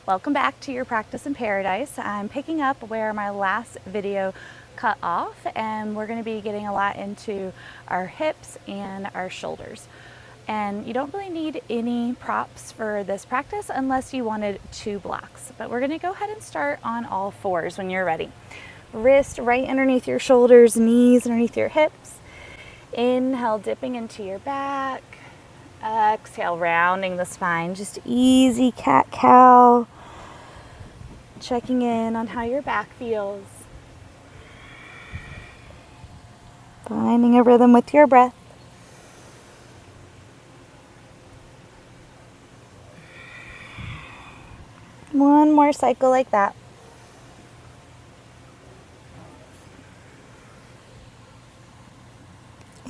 Welcome back to your practice in paradise. I'm picking up where my last video cut off, and we're going to be getting a lot into our hips and our shoulders. And you don't really need any props for this practice unless you wanted 2 blocks. But we're going to go ahead and start on all fours when you're ready. Wrist right underneath your shoulders, knees underneath your hips. Inhale, dipping into your back. Exhale, rounding the spine. Just easy cat-cow. Checking in on how your back feels. Finding a rhythm with your breath. One more cycle like that.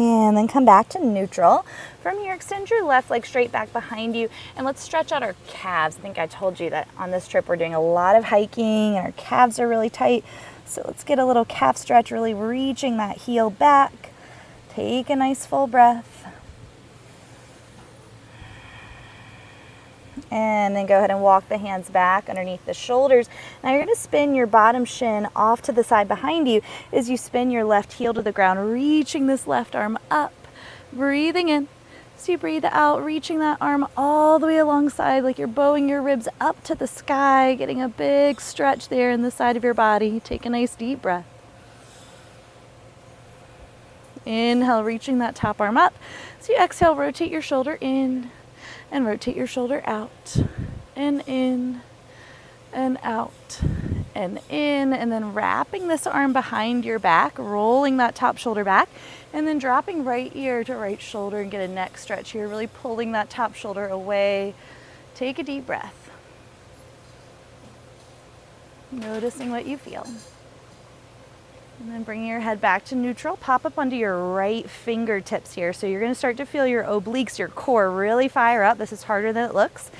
And then come back to neutral. From here, extend your left leg straight back behind you, and let's stretch out our calves. I think I told you that on this trip we're doing a lot of hiking and our calves are really tight. So let's get a little calf stretch, really reaching that heel back. Take a nice full breath. And then go ahead and walk the hands back underneath the shoulders. Now you're going to spin your bottom shin off to the side behind you as you spin your left heel to the ground, reaching this left arm up. Breathing in. So you breathe out, reaching that arm all the way alongside like you're bowing your ribs up to the sky, getting a big stretch there in the side of your body. Take a nice deep breath. Inhale, reaching that top arm up. So you exhale, rotate your shoulder in. And rotate your shoulder out, and in, and out, and in, and then wrapping this arm behind your back, rolling that top shoulder back, and then dropping right ear to right shoulder and get a neck stretch here, really pulling that top shoulder away. Take a deep breath. Noticing what you feel. And then bringing your head back to neutral, pop up onto your right fingertips here. So you're going to start to feel your obliques, your core really fire up. This is harder than it looks.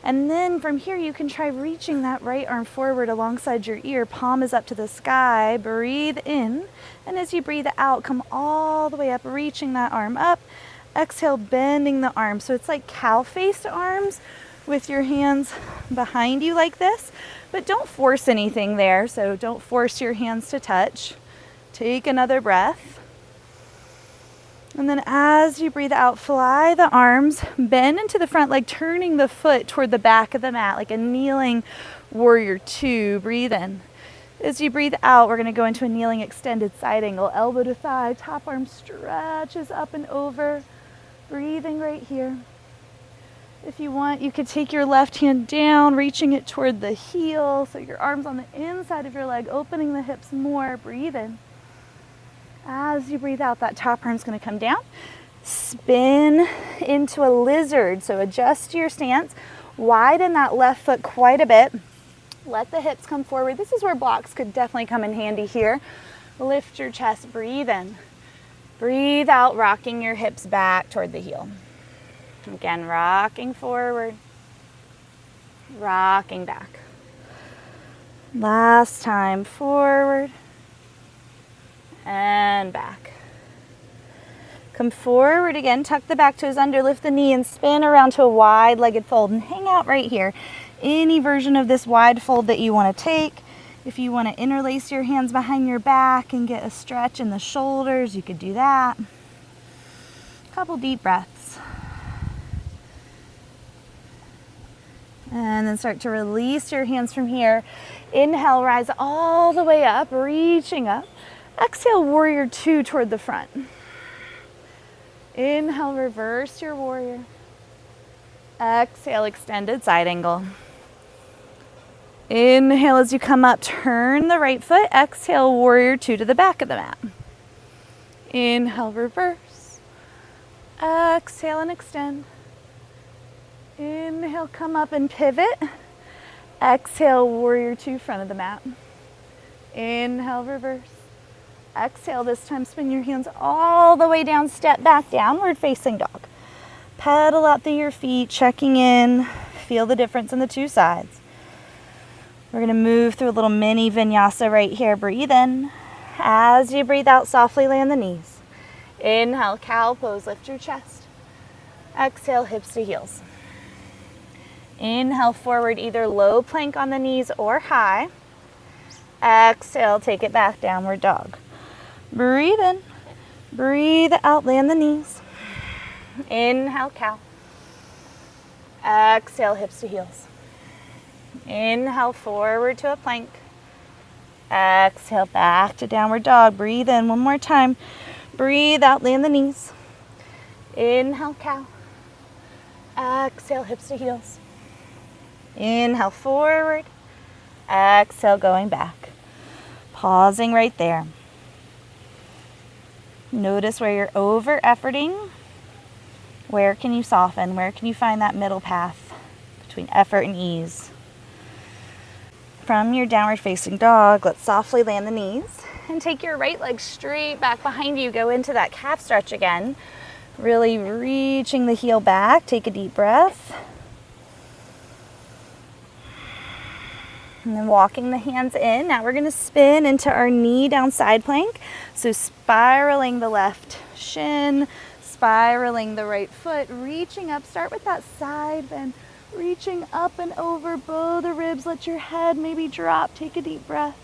And then from here, you can try reaching that right arm forward alongside your ear. Palm is up to the sky. Breathe in. And as you breathe out, come all the way up, reaching that arm up. Exhale, bending the arm. So it's like cow-faced arms with your hands behind you like this. But don't force anything there, so don't force your hands to touch. Take another breath. And then as you breathe out, fly the arms, bend into the front leg, turning the foot toward the back of the mat, like a kneeling warrior 2. Breathe in. As you breathe out, we're going to go into a kneeling extended side angle, elbow to thigh, top arm stretches up and over. Breathing right here. If you want, you could take your left hand down, reaching it toward the heel, so your arm's on the inside of your leg, opening the hips more. Breathe in. As you breathe out, that top arm's going to come down. Spin into a lizard, so adjust your stance. Widen that left foot quite a bit. Let the hips come forward. This is where blocks could definitely come in handy here. Lift your chest, breathe in. Breathe out, rocking your hips back toward the heel. Again, rocking forward, rocking back. Last time, forward and back. Come forward again, tuck the back toes under, lift the knee and spin around to a wide-legged fold and hang out right here. Any version of this wide fold that you want to take. If you want to interlace your hands behind your back and get a stretch in the shoulders, you could do that. Couple deep breaths. And then start to release your hands from here. Inhale, rise all the way up, reaching up. Exhale, warrior 2 toward the front. Inhale, reverse your warrior. Exhale, extended side angle. Inhale as you come up, turn the right foot. Exhale, warrior 2 to the back of the mat. Inhale, reverse. Exhale and extend. Inhale, come up and pivot. Exhale, warrior 2, front of the mat. Inhale, reverse. Exhale, this time spin your hands all the way down, step back, downward facing dog. Pedal out through your feet, checking in. Feel the difference in the 2 sides. We're gonna move through a little mini vinyasa right here. Breathe in. As you breathe out, softly land the knees. Inhale, cow pose, lift your chest. Exhale, hips to heels. Inhale forward, either low plank on the knees or high. Exhale, take it back, downward dog. Breathe in, breathe out, land the knees. Inhale, cow. Exhale, hips to heels. Inhale forward to a plank. Exhale, back to downward dog. Breathe in one more time. Breathe out, land the knees. Inhale, cow. Exhale, hips to heels. Inhale forward. Exhale, going back. Pausing right there. Notice where you're over-efforting. Where can you soften? Where can you find that middle path between effort and ease? From your downward facing dog, let's softly land the knees and take your right leg straight back behind you. Go into that calf stretch again. Really reaching the heel back. Take a deep breath. And then walking the hands in. Now we're going to spin into our knee down side plank. So spiraling the left shin, spiraling the right foot, reaching up. Start with that side bend. Reaching up and over, bow the ribs. Let your head maybe drop. Take a deep breath.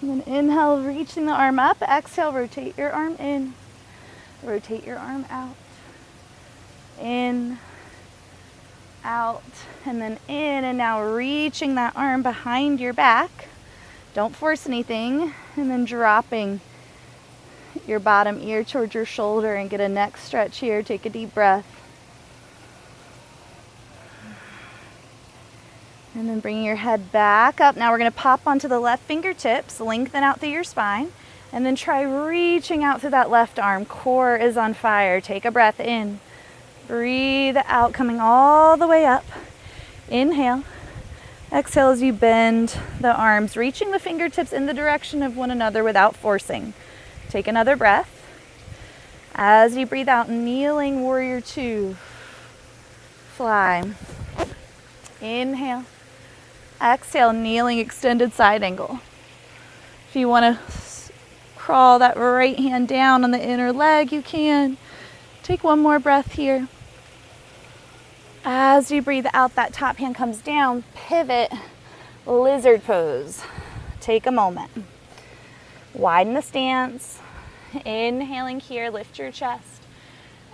And then inhale, reaching the arm up. Exhale, rotate your arm in. Rotate your arm out. In. Out. And then in. And now reaching that arm behind your back. Don't force anything. And then dropping your bottom ear towards your shoulder and get a neck stretch here. Take a deep breath. And then bring your head back up. Now we're going to pop onto the left fingertips, lengthen out through your spine, and then try reaching out through that left arm. Core is on fire. Take a breath in. Breathe out, coming all the way up. Inhale. Exhale as you bend the arms, reaching the fingertips in the direction of one another without forcing. Take another breath. As you breathe out, kneeling warrior two. Fly. Inhale. Exhale, kneeling extended side angle. If you want to crawl that right hand down on the inner leg, you can. Take one more breath here. As you breathe out, that top hand comes down. Pivot, lizard pose. Take a moment. Widen the stance. Inhaling here, lift your chest.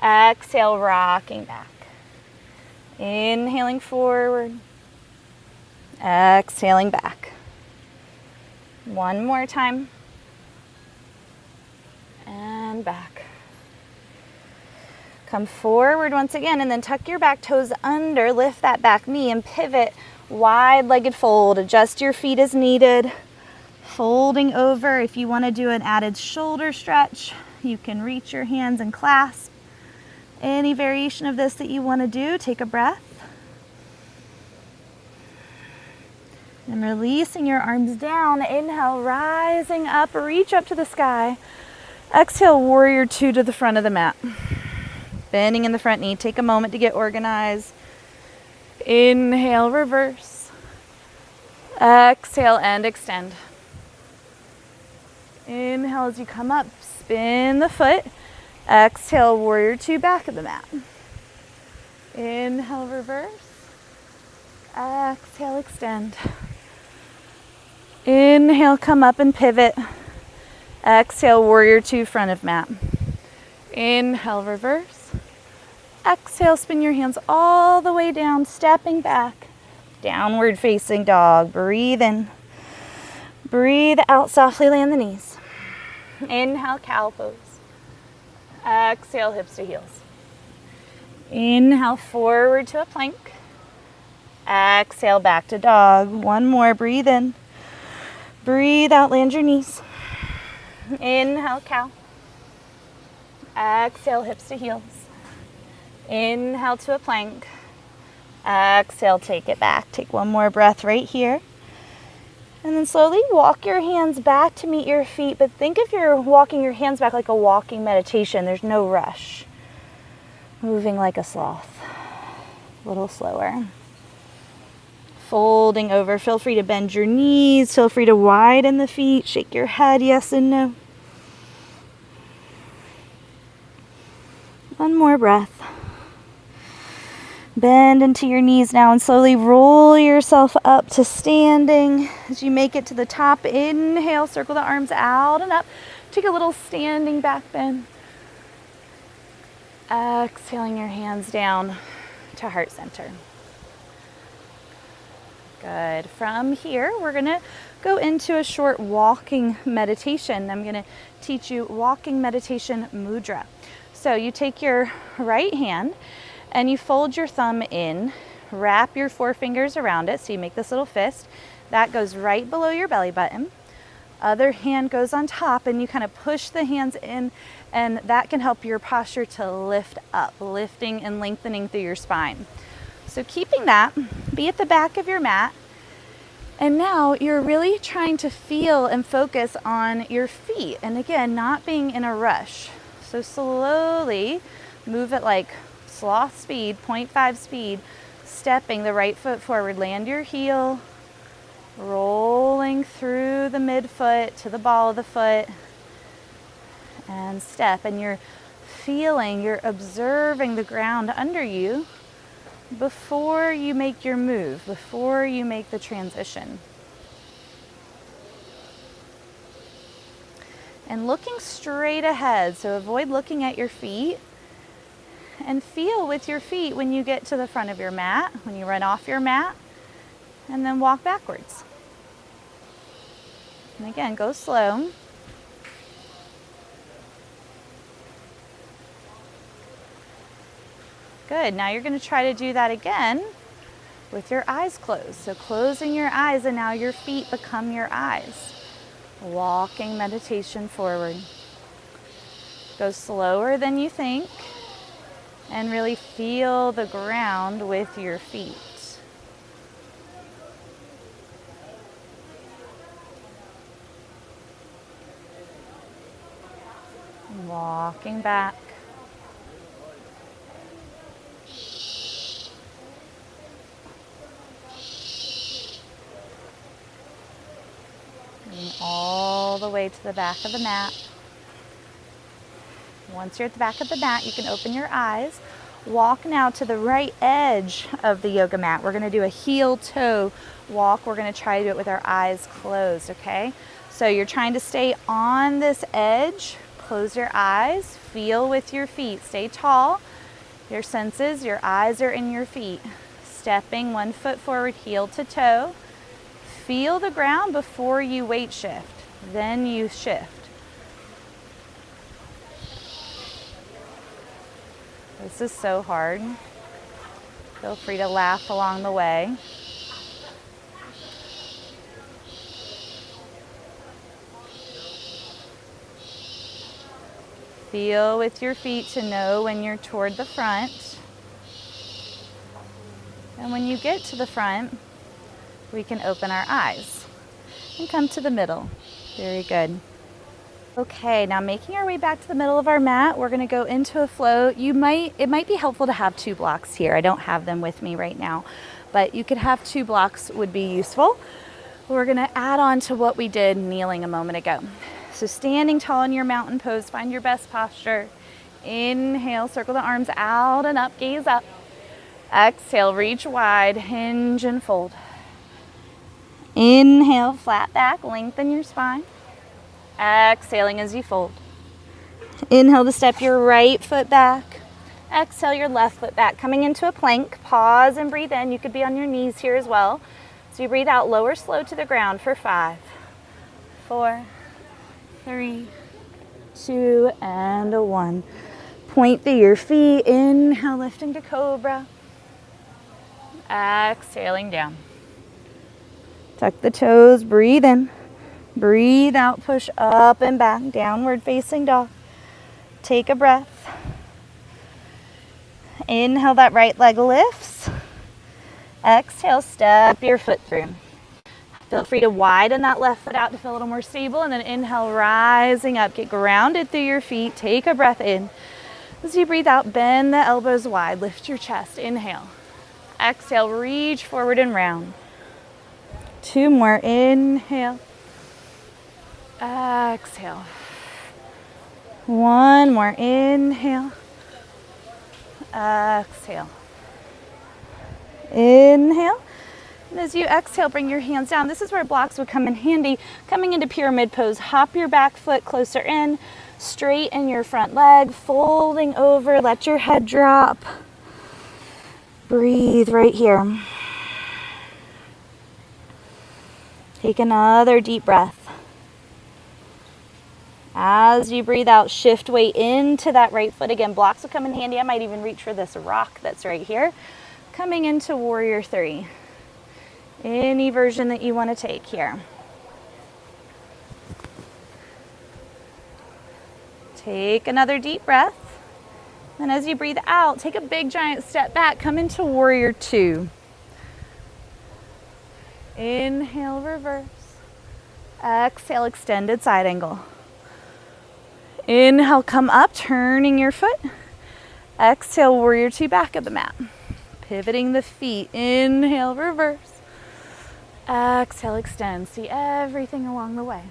Exhale, rocking back. Inhaling forward. Exhaling back. One more time. And back. Come forward once again and then tuck your back toes under. Lift that back knee and pivot. Wide-legged fold. Adjust your feet as needed. Folding over. If you want to do an added shoulder stretch, you can reach your hands and clasp. Any variation of this that you want to do, take a breath. And releasing your arms down. Inhale, rising up, reach up to the sky. Exhale, warrior two to the front of the mat. Bending in the front knee. Take a moment to get organized. Inhale, reverse. Exhale, and extend. Inhale as you come up, spin the foot. Exhale, warrior two, back of the mat. Inhale, reverse. Exhale, extend. Inhale, come up and pivot. Exhale, warrior two, front of mat. Inhale, reverse. Exhale, spin your hands all the way down, stepping back. Downward facing dog. Breathe in. Breathe out, softly land the knees. Inhale, cow pose. Exhale, hips to heels. Inhale, forward to a plank. Exhale, back to dog. One more, breathe in. Breathe out, land your knees. Inhale, cow. Exhale, hips to heels. Inhale to a plank. Exhale, take it back. Take one more breath right here. And then slowly walk your hands back to meet your feet, but think if you're walking your hands back like a walking meditation. There's no rush. Moving like a sloth. A little slower. Folding over. Feel free to bend your knees. Feel free to widen the feet. Shake your head, yes and no. One more breath. Bend into your knees now and slowly roll yourself up to standing. As you make it to the top, inhale, circle the arms out and up. Take a little standing back bend. Exhaling your hands down to heart center. Good. From here, we're going to go into a short walking meditation. I'm going to teach you walking meditation mudra. So you take your right hand and you fold your thumb in, wrap your forefingers around it. So you make this little fist. That goes right below your belly button. Other hand goes on top and you kind of push the hands in, and that can help your posture to lift up, lifting and lengthening through your spine. So keeping that, be at the back of your mat. And now you're really trying to feel and focus on your feet. And again, not being in a rush. So slowly move at like sloth speed, 0.5 speed, stepping the right foot forward. Land your heel, rolling through the midfoot to the ball of the foot, and step. And you're feeling, you're observing the ground under you before you make your move, before you make the transition. And looking straight ahead, so avoid looking at your feet, and feel with your feet when you get to the front of your mat, when you run off your mat, and then walk backwards. And again, go slow. Good. Now you're going to try to do that again with your eyes closed. So closing your eyes, and now your feet become your eyes. Walking meditation forward. Go slower than you think, and really feel the ground with your feet. Walking back. And all the way to the back of the mat. Once you're at the back of the mat, you can open your eyes. Walk now to the right edge of the yoga mat. We're going to do a heel-toe walk. We're going to try to do it with our eyes closed, okay? So you're trying to stay on this edge. Close your eyes. Feel with your feet. Stay tall. Your senses, your eyes are in your feet. Stepping one foot forward, heel to toe. Feel the ground before you weight shift. Then you shift. This is so hard. Feel free to laugh along the way. Feel with your feet to know when you're toward the front. And when you get to the front, we can open our eyes and come to the middle. Very good. Okay, now making our way back to the middle of our mat, we're going to go into a flow. It might be helpful to have 2 blocks here. I don't have them with me right now, but you could have 2 blocks would be useful. We're going to add on to what we did kneeling a moment ago. So standing tall in your mountain pose, find your best posture. Inhale, circle the arms out and up, gaze up. Exhale, reach wide, hinge and fold. Inhale, flat back, lengthen your spine. Exhaling as you fold. Inhale to step your right foot back. Exhale your left foot back. Coming into a plank, pause and breathe in. You could be on your knees here as well. So you breathe out, lower slow to the ground for 5, 4, 3, 2, and 1. Point through your feet. Inhale, lifting to cobra. Exhaling down. Tuck the toes, breathe in. Breathe out, push up and back, downward facing dog. Take a breath. Inhale, that right leg lifts. Exhale, step your foot through. Feel free to widen that left foot out to feel a little more stable, and then inhale, rising up. Get grounded through your feet. Take a breath in. As you breathe out, bend the elbows wide. Lift your chest. Inhale. Exhale, reach forward and round. 2 more. Inhale. Exhale. 1 more. Inhale. Exhale. Inhale. And as you exhale, bring your hands down. This is where blocks would come in handy. Coming into pyramid pose, hop your back foot closer in, straighten your front leg, folding over, let your head drop. Breathe right here. Take another deep breath. As you breathe out, shift weight into that right foot. Again, blocks will come in handy. I might even reach for this rock that's right here. Coming into warrior three. Any version that you want to take here. Take another deep breath. And as you breathe out, take a big giant step back. Come into warrior two. Inhale, reverse. Exhale, extended side angle. Inhale, come up, turning your foot. Exhale, warrior two, back of the mat. Pivoting the feet. Inhale, reverse. Exhale, extend. See everything along the way.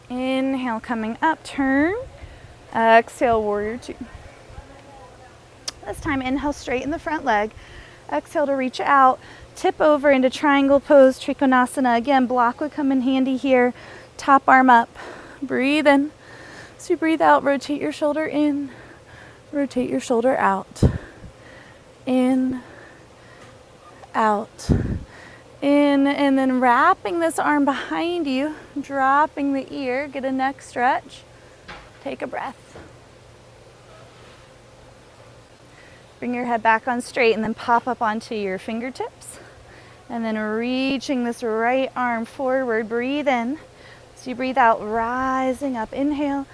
Inhale, coming up, turn. Exhale, warrior two. This time, inhale, straighten the front leg. Exhale to reach out. Tip over into triangle pose, Trikonasana. Again, block would come in handy here. Top arm up. Breathe in. So you breathe out, rotate your shoulder in. Rotate your shoulder out. In. Out. In, and then wrapping this arm behind you, dropping the ear, get a neck stretch. Take a breath. Bring your head back on straight and then pop up onto your fingertips. And then reaching this right arm forward, breathe in. So you breathe out, rising up, inhale.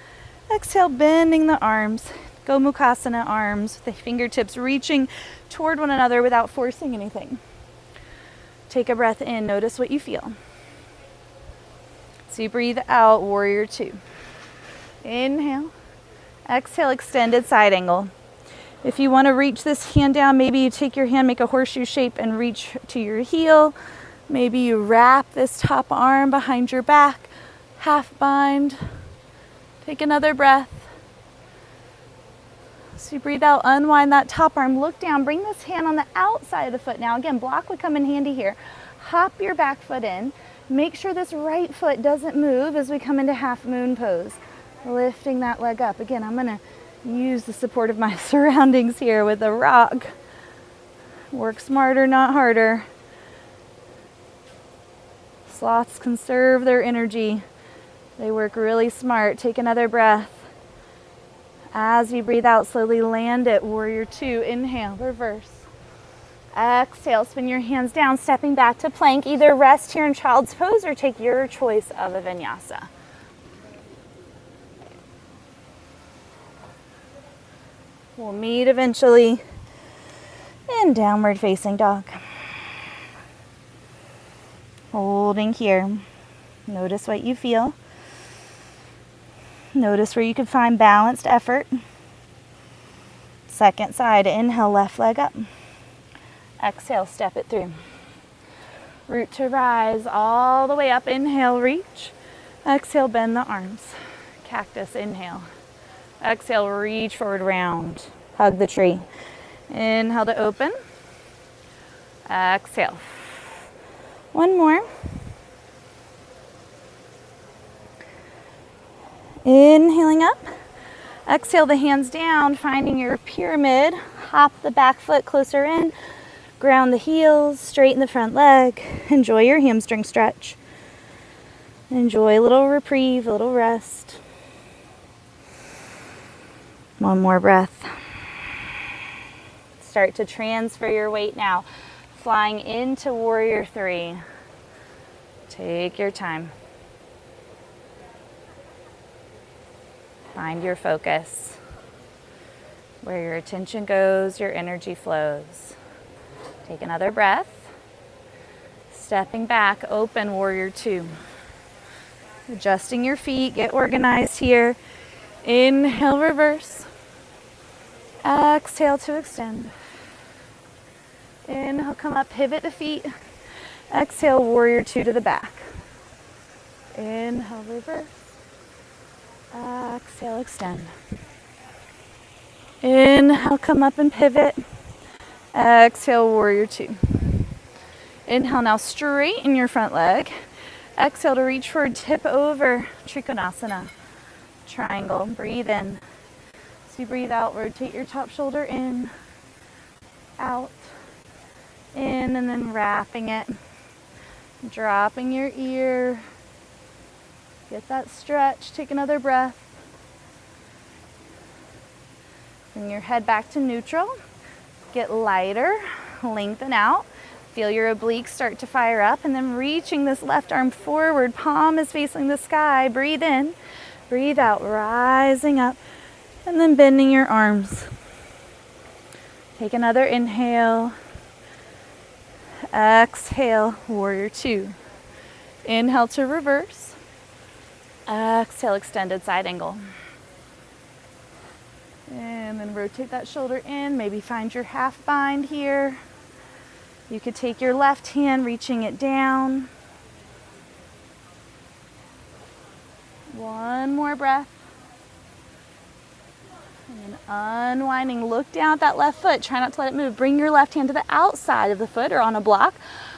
Exhale, bending the arms. Gomukhasana arms, the fingertips reaching toward one another without forcing anything. Take a breath in, notice what you feel. So you breathe out, warrior two. Inhale. Exhale, extended side angle. If you want to reach this hand down, maybe you take your hand, make a horseshoe shape and reach to your heel. Maybe you wrap this top arm behind your back, half bind. Take another breath. So you breathe out, unwind that top arm, look down, bring this hand on the outside of the foot. Now again, block would come in handy here. Hop your back foot in. Make sure this right foot doesn't move as we come into half moon pose. Lifting that leg up. Again, I'm gonna use the support of my surroundings here with a rock. Work smarter, not harder. Sloths conserve their energy. They work really smart. Take another breath. As you breathe out, slowly land it. Warrior two, inhale, reverse. Exhale, spin your hands down, stepping back to plank. Either rest here in child's pose or take your choice of a vinyasa. We'll meet eventually in downward facing dog. Holding here. Notice what you feel. Notice where you can find balanced effort. Second side, inhale, left leg up. Exhale, step it through. Root to rise all the way up. Inhale, reach. Exhale, bend the arms. Cactus, inhale. Exhale, reach forward, round. Hug the tree. Inhale to open. Exhale. One more. Inhaling up. Exhale the hands down, finding your pyramid. Hop the back foot closer in. Ground the heels, straighten the front leg. Enjoy your hamstring stretch. Enjoy a little reprieve, a little rest. One more breath. Start to transfer your weight now. Flying into warrior three. Take your time. Find your focus. Where your attention goes, your energy flows. Take another breath. Stepping back, open warrior two. Adjusting your feet, get organized here. Inhale, reverse. Exhale to extend. Inhale, come up, pivot the feet. Exhale, warrior two to the back. Inhale, reverse. Exhale, extend. Inhale, come up and pivot. Exhale, warrior two. Inhale, now straighten your front leg. Exhale to reach forward, tip over, Trikonasana, triangle. Breathe in. As you breathe out, rotate your top shoulder in, out, in, and then wrapping it. Dropping your ear. Get that stretch. Take another breath. Bring your head back to neutral. Get lighter. Lengthen out. Feel your obliques start to fire up, and then reaching this left arm forward. Palm is facing the sky. Breathe in. Breathe out. Rising up. And then bending your arms. Take another inhale. Exhale, warrior two. Inhale to reverse. Exhale, extended side angle. And then rotate that shoulder in. Maybe find your half bind here. You could take your left hand, reaching it down. One more breath. And unwinding, look down at that left foot. Try not to let it move. Bring your left hand to the outside of the foot or on a block.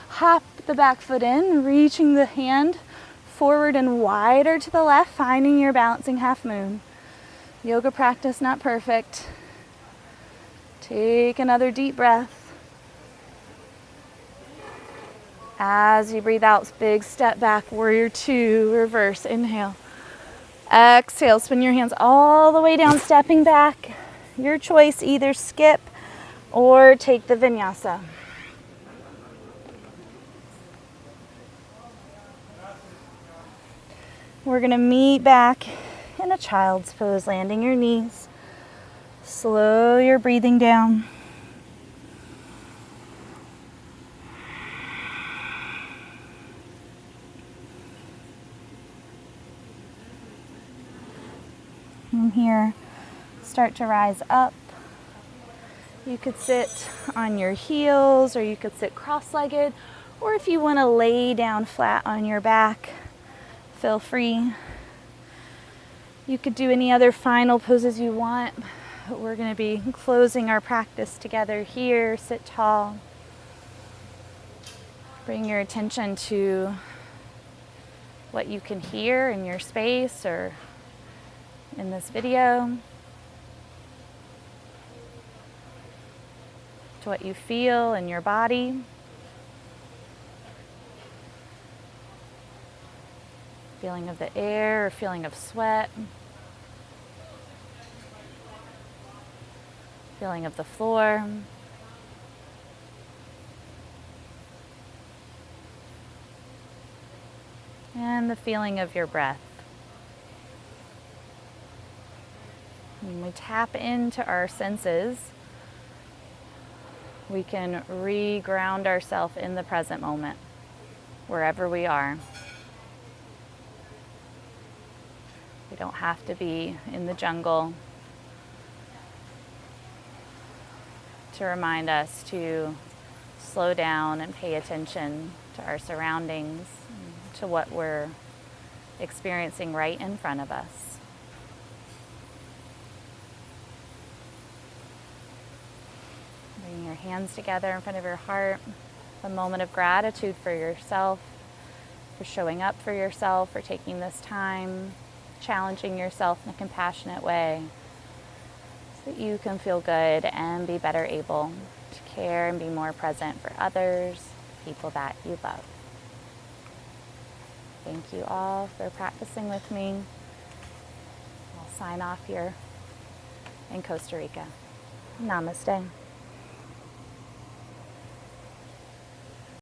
Hop the back foot in, reaching the hand forward and wider to the left, finding your balancing half moon. Yoga practice, not perfect. Take another deep breath. As you breathe out, big step back, warrior two, reverse, inhale. Exhale, spin your hands all the way down, stepping back. Your choice, either skip or take the vinyasa. We're gonna meet back in a child's pose, landing your knees. Slow your breathing down. From here, start to rise up. You could sit on your heels, or you could sit cross-legged, or if you want to lay down flat on your back, feel free. You could do any other final poses you want, but we're going to be closing our practice together here. Sit tall. Bring your attention to what you can hear in your space or in this video, to what you feel in your body. Feeling of the air or feeling of sweat. Feeling of the floor. And the feeling of your breath. When we tap into our senses, we can re-ground ourselves in the present moment, wherever we are. We don't have to be in the jungle to remind us to slow down and pay attention to our surroundings, to what we're experiencing right in front of us. Bring your hands together in front of your heart. A moment of gratitude for yourself, for showing up for yourself, for taking this time, challenging yourself in a compassionate way so that you can feel good and be better able to care and be more present for others, people that you love. Thank you all for practicing with me. I'll sign off here in Costa Rica. Namaste.